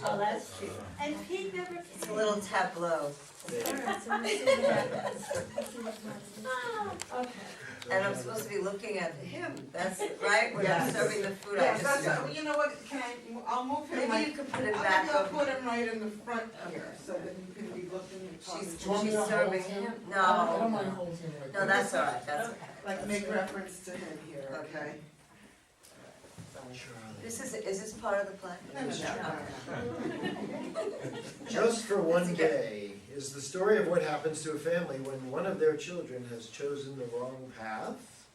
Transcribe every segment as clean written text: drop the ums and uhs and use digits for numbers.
Oh, that's cute. And he never It's a little tableau. Alright, so let's see what happens. Let's see what happens. Okay. And I'm supposed to be looking at him, that's right, when I'm Yes. serving the food, I Yes, just. that's, you know what, I'll move him Maybe like, you could put it maybe back I'll over. put him right in the front here, so that he can be looking and talking. She's Do you want me to serving hold him? him, I don't no, mind holding him like no, that. that's all right, that's, Okay. Like make reference to him here, okay? is this part of the plan? No, no, no. Just for one That's day is the story of what happens to a family when one of their children has chosen the wrong path.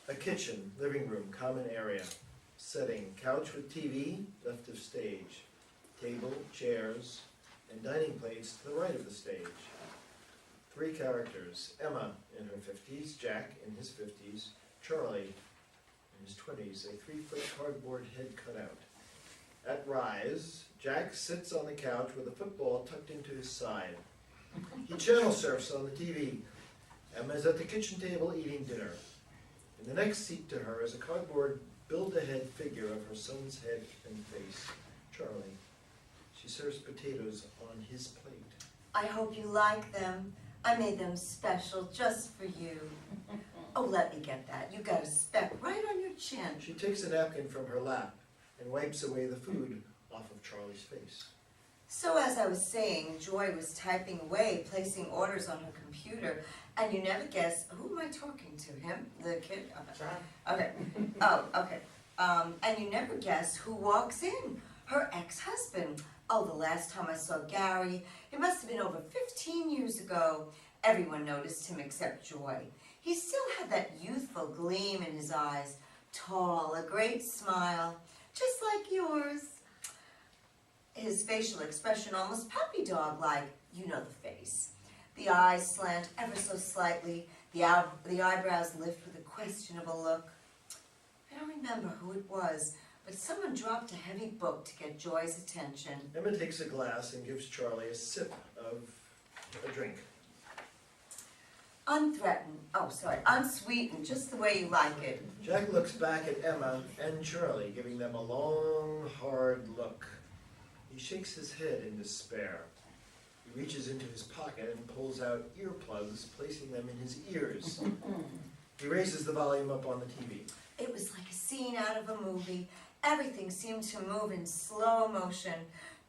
A kitchen, living room, common area. Setting, couch with TV, left of stage. Table, chairs, and dining plates to the right of the stage. 3 characters, Emma in her 50s, Jack in his 50s, Charlie in his 20s, a 3-foot cardboard head cutout. At Rise, Jack sits on the couch with a football tucked into his side. He channel surfs on the TV. Emma is at the kitchen table eating dinner. In the next seat to her is a cardboard build-a-head figure of her son's head and face, Charlie. She serves potatoes on his plate. I hope you like them. I made them special just for you. Oh, let me get that. You got a speck right on your chin. She takes a napkin from her lap and wipes away the food off of Charlie's face. So as I was saying, Joy was typing away, placing orders on her computer, and you never guess, who am I talking to? Him? The kid? Okay. Oh, okay. And you never guess who walks in. Her ex-husband. Oh, the last time I saw Gary, it must have been over 15 years ago. Everyone noticed him except Joy. He still had that youthful gleam in his eyes. Tall, a great smile, just like yours. His facial expression almost puppy dog-like. You know the face. The eyes slant ever so slightly, the eyebrows lift with a questionable look. I don't remember who it was, but someone dropped a heavy book to get Joy's attention. Emma takes a glass and gives Charlie a sip of a drink. Unsweetened, just the way you like it. Jack looks back at Emma and Charlie, giving them a long, hard look. He shakes his head in despair. He reaches into his pocket and pulls out earplugs, placing them in his ears. He raises the volume up on the TV. It was like a scene out of a movie. Everything seemed to move in slow motion.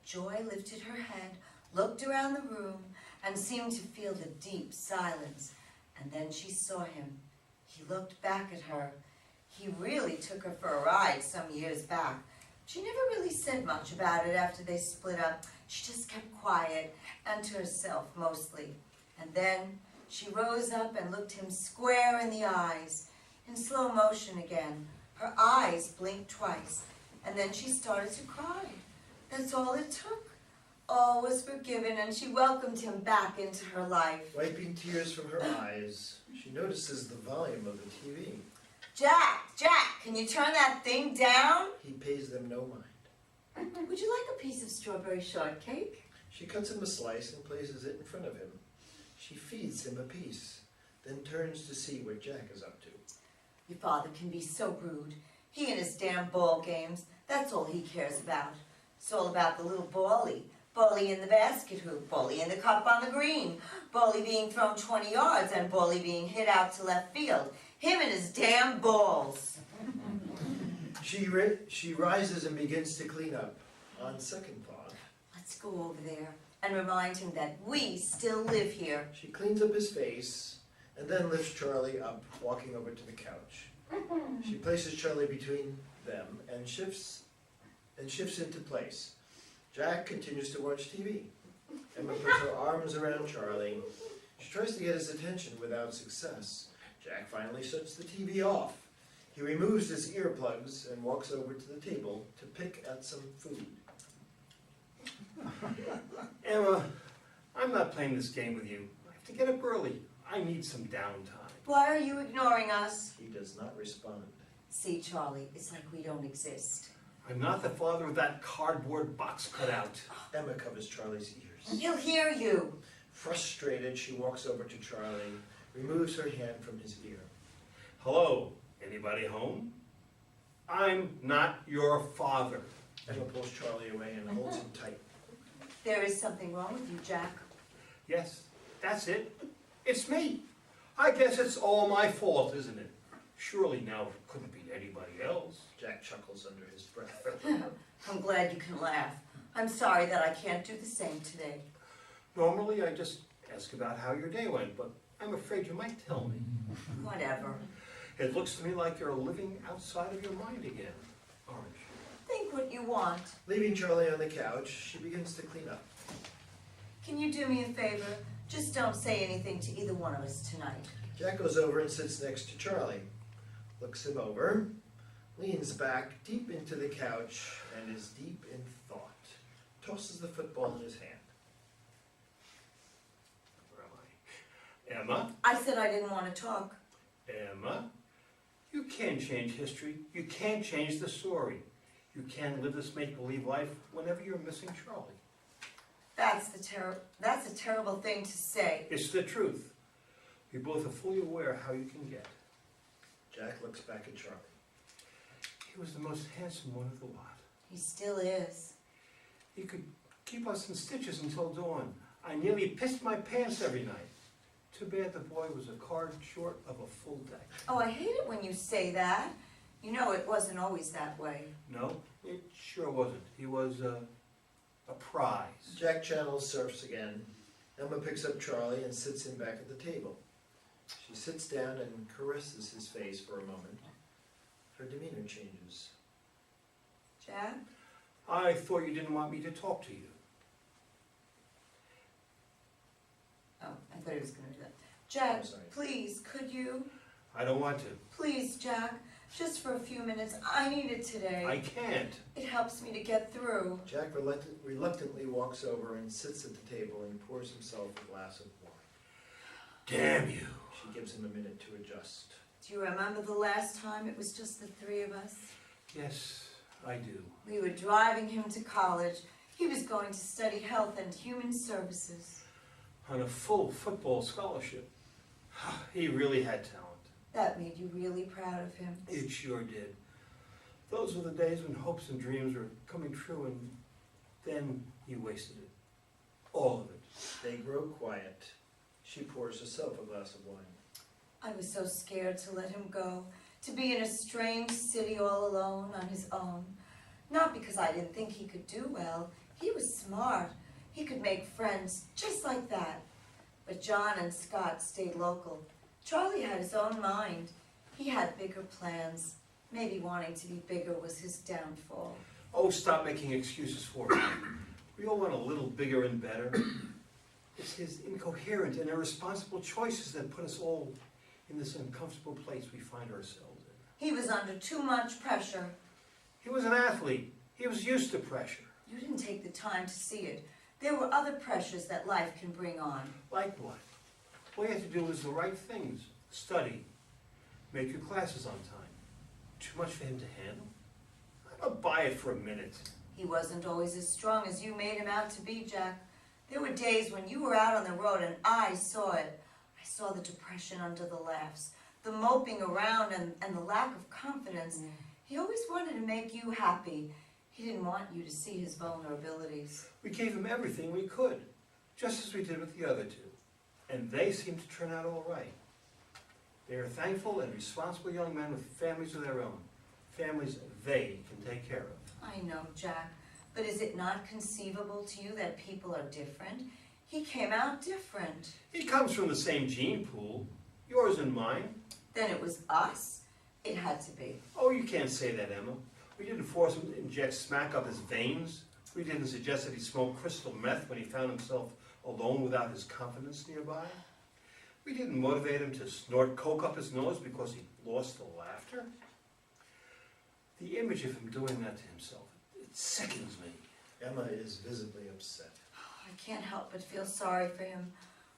Joy lifted her head, looked around the room, and seemed to feel the deep silence. And then she saw him. He looked back at her. He really took her for a ride some years back. She never really said much about it after they split up. She just kept quiet, and to herself mostly. And then she rose up and looked him square in the eyes. In slow motion again, her eyes blinked twice, and then she started to cry. That's all it took. All was forgiven, and she welcomed him back into her life. Wiping tears from her eyes, she notices the volume of the TV. Jack, can you turn that thing down? He pays them no mind. Would you like a piece of strawberry shortcake? She cuts him a slice and places it in front of him. She feeds him a piece, then turns to see what Jack is up to. Your father can be so rude. He and his damn ball games, that's all he cares about. It's all about the little bally. Bally in the basket hoop, bally in the cup on the green, bally being thrown 20 yards, and bally being hit out to left field. Him and his damn balls. She rises and begins to clean up. On second thought, Let's go over there and remind him that we still live here. she cleans up his face and then lifts Charlie up, walking over to the couch. She places Charlie between them and shifts into place. Jack continues to watch TV. Emma puts her arms around Charlie. She tries to get his attention without success. Jack finally shuts the TV off. He removes his earplugs and walks over to the table to pick at some food. Emma, I'm not playing this game with you. I have to get up early. I need some downtime. Why are you ignoring us? He does not respond. See, Charlie, it's like we don't exist. I'm not the father of that cardboard box cutout. Emma covers Charlie's ears. He'll hear you. Frustrated, she walks over to Charlie, removes her hand from his ear. Hello, anybody home? I'm not your father. Emma pulls Charlie away and holds him tight. There is something wrong with you, Jack. Yes, that's it. It's me. I guess it's all my fault, isn't it? Surely now it couldn't be anybody else. Jack chuckles under his breath. I'm glad you can laugh. I'm sorry that I can't do the same today. Normally I just ask about how your day went, but I'm afraid you might tell me. Whatever. It looks to me like you're living outside of your mind again, aren't you? Think what you want. Leaving Charlie on the couch, she begins to clean up. Can you do me a favor? Just don't say anything to either one of us tonight. Jack goes over and sits next to Charlie, looks him over, leans back deep into the couch, and is deep in thought. Tosses the football in his hand. Where am I? Emma? I said I didn't want to talk. Emma? You can't change history. You can't change the story. You can't live this make-believe life whenever you're missing Charlie. That's a terrible thing to say. It's the truth. We both are fully aware how you can get. Jack looks back at Charlie. He was the most handsome one of the lot. He still is. He could keep us in stitches until dawn. I nearly pissed my pants every night. Too bad the boy was a card short of a full deck. Oh, I hate it when you say that. You know it wasn't always that way. No, it sure wasn't. He was a prize. Jack channels surfs again. Emma picks up Charlie and sits him back at the table. She sits down and caresses his face for a moment. Her demeanor changes. Jack? I thought you didn't want me to talk to you. Oh, I thought he was going to do that. Jack, I'm sorry. please, could you? I don't want to. Please, Jack, just for a few minutes. I need it today. I can't. It helps me to get through. Jack reluctantly walks over and sits at the table and pours himself a glass of wine. Damn you. She gives him a minute to adjust. Do you remember the last time it was just the three of us? Yes, I do. We were driving him to college. He was going to study health and human services. On a full football scholarship. He really had talent. That made you really proud of him. It sure did. Those were the days when hopes and dreams were coming true, and then he wasted it. All of it. They grow quiet. She pours herself a glass of wine. I was so scared to let him go, to be in a strange city all alone on his own. Not because I didn't think he could do well. He was smart. He could make friends just like that. But John and Scott stayed local. Charlie had his own mind. He had bigger plans. Maybe wanting to be bigger was his downfall. Oh, stop making excuses for him. We all want a little bigger and better. It's his incoherent and irresponsible choices that put us all in this uncomfortable place we find ourselves in. He was under too much pressure. He was an athlete. He was used to pressure. You didn't take the time to see it. There were other pressures that life can bring on. Like what? All you had to do was the right things. Study. Make your classes on time. Too much for him to handle? I don't buy it for a minute. He wasn't always as strong as you made him out to be, Jack. There were days when you were out on the road and I saw it. I saw the depression under the laughs, the moping around and the lack of confidence. He always wanted to make you happy. He didn't want you to see his vulnerabilities. We gave him everything we could, just as we did with the other two. And they seemed to turn out all right. They are thankful and responsible young men with families of their own. Families they can take care of. I know, Jack, but is it not conceivable to you that people are different? He came out different. He comes from the same gene pool, yours and mine. Then it was us. It had to be. Oh, you can't say that, Emma. We didn't force him to inject smack up his veins. We didn't suggest that he smoke crystal meth when he found himself alone without his confidence nearby. We didn't motivate him to snort coke up his nose because he lost the laughter. The image of him doing that to himself, it sickens me. Emma is visibly upset. I can't help but feel sorry for him.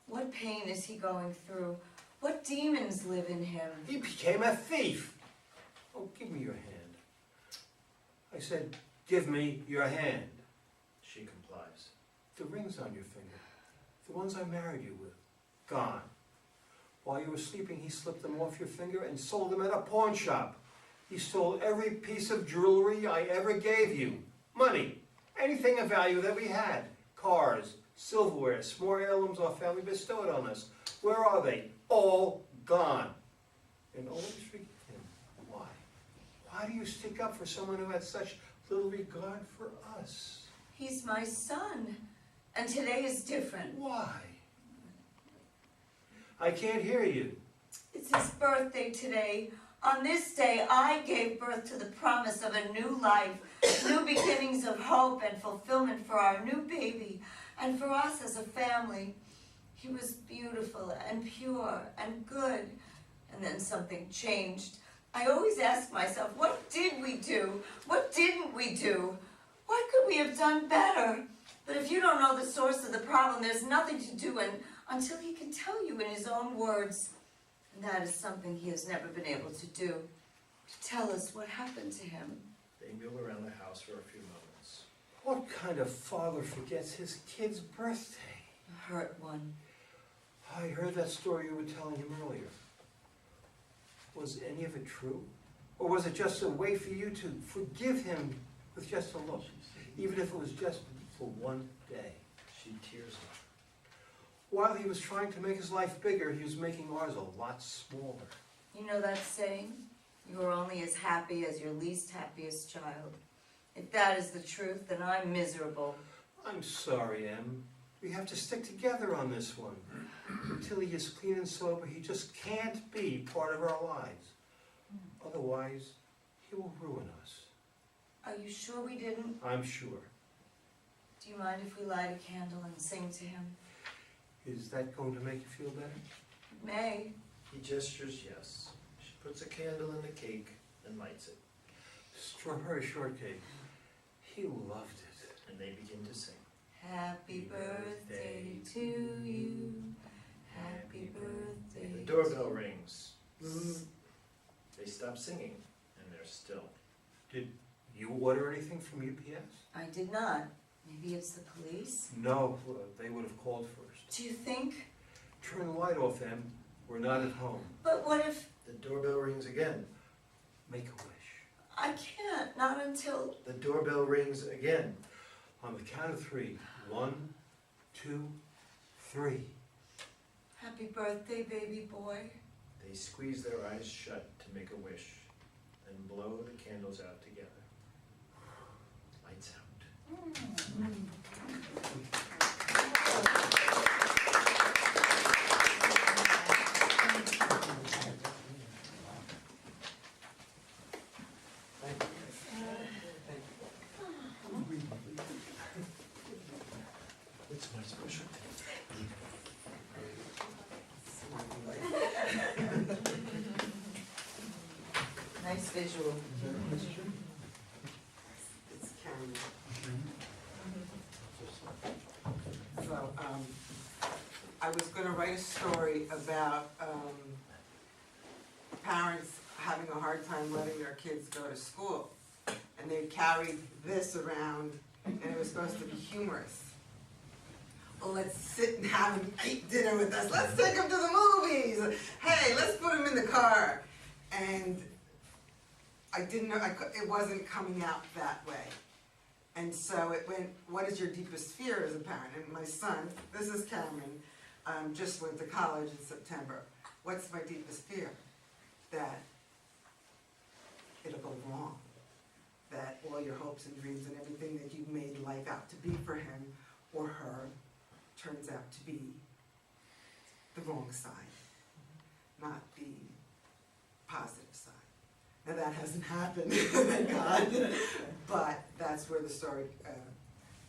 What pain is he going through? What demons live in him? He became a thief. Oh, give me your hand. I said, give me your hand. She complies. The ring's on your finger. The ones I married you with. Gone. While you were sleeping, he slipped them off your finger and sold them at a pawn shop. He stole every piece of jewelry I ever gave you. Money. Anything of value that we had. Cars, silverware, small heirlooms our family bestowed on us. Where are they? All gone. And always forgive him. Why? Why do you stick up for someone who had such little regard for us? He's my son, and today is different. Why? I can't hear you. It's his birthday today. On this day, I gave birth to the promise of a new life, new beginnings of hope and fulfillment for our new baby, and for us as a family. He was beautiful and pure and good, and then something changed. I always ask myself, what did we do? What didn't we do? What could we have done better? But if you don't know the source of the problem, there's nothing to do until he can tell you in his own words. And that is something he has never been able to do. To tell us what happened to him. They mill around the house for a few moments. What kind of father forgets his kid's birthday? A hurt one. I heard that story you were telling him earlier. Was any of it true? Or was it just a way for you to forgive him with just a look? Even if it was just for one day. She tears up. While he was trying to make his life bigger, he was making ours a lot smaller. You know that saying? You are only as happy as your least happiest child. If that is the truth, then I'm miserable. I'm sorry, Em. We have to stick together on this one. Until he is clean and sober, he just can't be part of our lives. Otherwise, he will ruin us. Are you sure we didn't? I'm sure. Do you mind if we light a candle and sing to him? Is that going to make you feel better? It may. He gestures yes. She puts a candle in the cake and lights it. Strawberry shortcake. He loved it. And they begin to sing. Happy birthday to you. Happy birthday. The doorbell rings. They stop singing, and they're still. Did you order anything from UPS? I did not. Maybe it's the police? No, they would have called first. Do you think? Turn the light off, Em. We're not at home. But what if... The doorbell rings again. Make a wish. I can't. Not until... The doorbell rings again. On the count of 3. 1, 2, 3. Happy birthday, baby boy. They squeeze their eyes shut to make a wish, and blow the candles out together. Lights out. It's my special day. Nice visual. It's Karen. So, I was gonna write a story about, parents having a hard time letting their kids go to school. And they carried this around, and it was supposed to be humorous. Well, let's sit and eat dinner with us. Let's take them to the movies. Hey, let's put them in the car. And I didn't know, it wasn't coming out that way. And so it went, what is your deepest fear as a parent? And my son, this is Cameron, just went to college in September. What's my deepest fear? That it'll go wrong. That all your hopes and dreams and everything that you've made life out to be for him or her turns out to be the wrong side, not the positive side. Now that hasn't happened, thank God, but that's where the story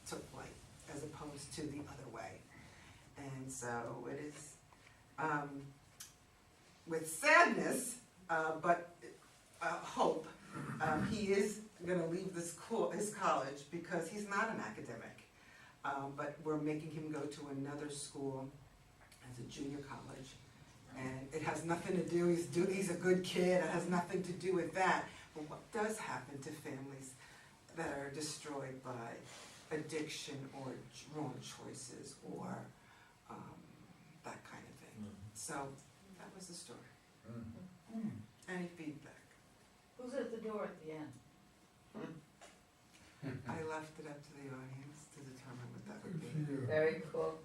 took place, as opposed to the other way. And so it is with sadness, but hope. He is going to leave his college because he's not an academic. But we're making him go to another school as a junior college. And it has nothing to do, he's a good kid, it has nothing to do with that. But what does happen to families that are destroyed by addiction or wrong choices or that kind of thing. So that was the story. Any feedback? Who's at the door at the end? I left it up to the audience to determine what that would be. Very cool.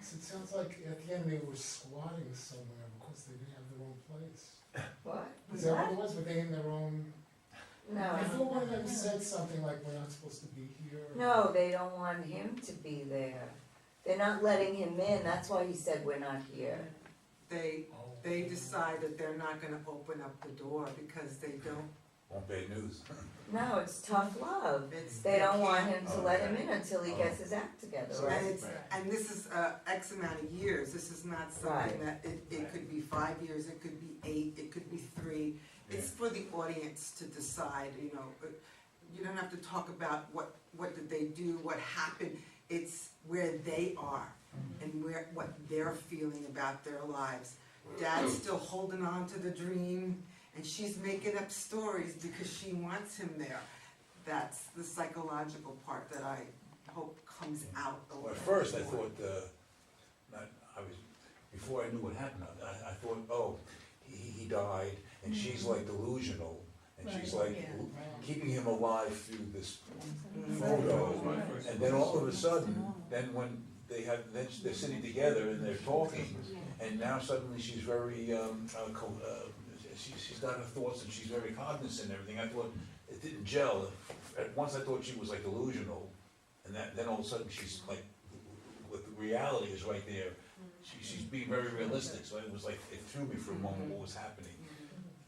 So it sounds like at the end they were squatting somewhere because they didn't have their own place. What? Is that what it was? Were they in their own? No. I thought one of them said something like, we're not supposed to be here. or- No, they don't want him to be there. They're not letting him in, that's why he said we're not here. They Oh. decide that they're not gonna open up the door because they don't, Won't bad news. No, it's tough love. it's. They don't want can't- him to let him in until he gets his act together, And right? it's, and this is, X amount of years, this is not something Right. that, it could be 5 years, it could be 8, it could be 3. It's for the audience to decide, you know, you don't have to talk about what did they do, what happened, it's where they are and what they're feeling about their lives. Dad's still holding on to the dream, and she's making up stories because she wants him there. That's the psychological part that I hope comes out a Well, little. at first I thought, before I knew what happened, I thought, oh, he died, and she's like delusional, and she's Right, like yeah. keeping him alive through this Mhm. photo. And then all of a sudden, then when then they're sitting together and they're talking, and now suddenly she's very, she's got her thoughts and she's very cognizant and everything. I thought it didn't gel. At once I thought she was like delusional, and then all of a sudden she's like, with the reality is right there. She's being very realistic, so it was like, it threw me for a moment what was happening.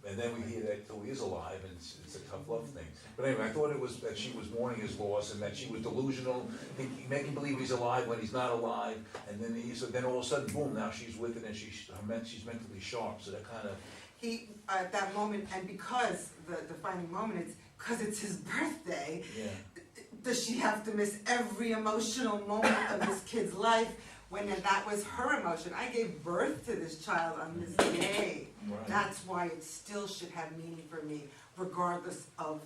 And then we hear that, oh, he is alive, and it's a tough love thing. But anyway, I thought it was that she was mourning his loss, and that she was delusional, making believe he's alive when he's not alive, and then all of a sudden, boom, now she's with it, and she's mentally sharp, so that kind of, He, at that moment, and because the defining moment is, because it's his birthday, yeah. does she have to miss every emotional moment of this kid's life when that was her emotion? I gave birth to this child on this day. Right. That's why it still should have meaning for me, regardless of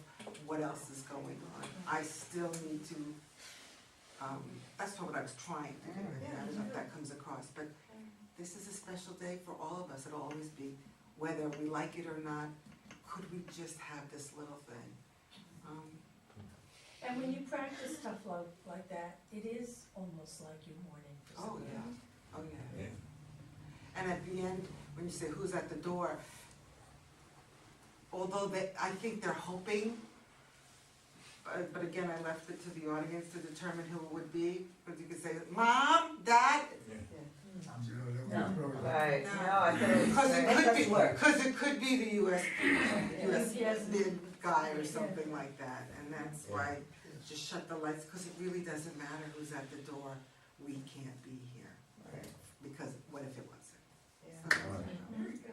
what else is going on. I still need to, that's not what I was trying to do. I don't know if that comes across, but this is a special day for all of us. It'll always be, whether we like it or not. Could we just have this little thing? And when you practice tough love like that, it is almost like you're mourning for Oh, somebody. yeah, oh, yeah. Yeah. And at the end, when you say who's at the door, although I think they're hoping, but again, I left it to the audience to determine who it would be. But you could say, Mom, Dad, No. Right, No. no, I thought it was, because it doesn't work. because it could be the US Yes. bid guy or something like that. And that's why, just shut the lights, because it really doesn't matter who's at the door. We can't be here, Right. because what if it wasn't? Yeah. So,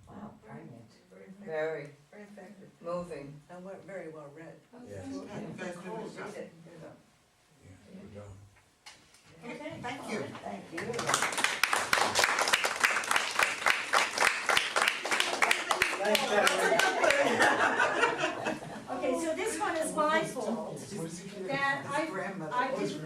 Wow, poignant. Very Very effective, moving. and very well read. Yeah. you guys did a good job. Read it. Yeah, good job. Okay, thank you. Thank you. Okay, so this one is my fault, What is he doing? that His grandmother. I didn't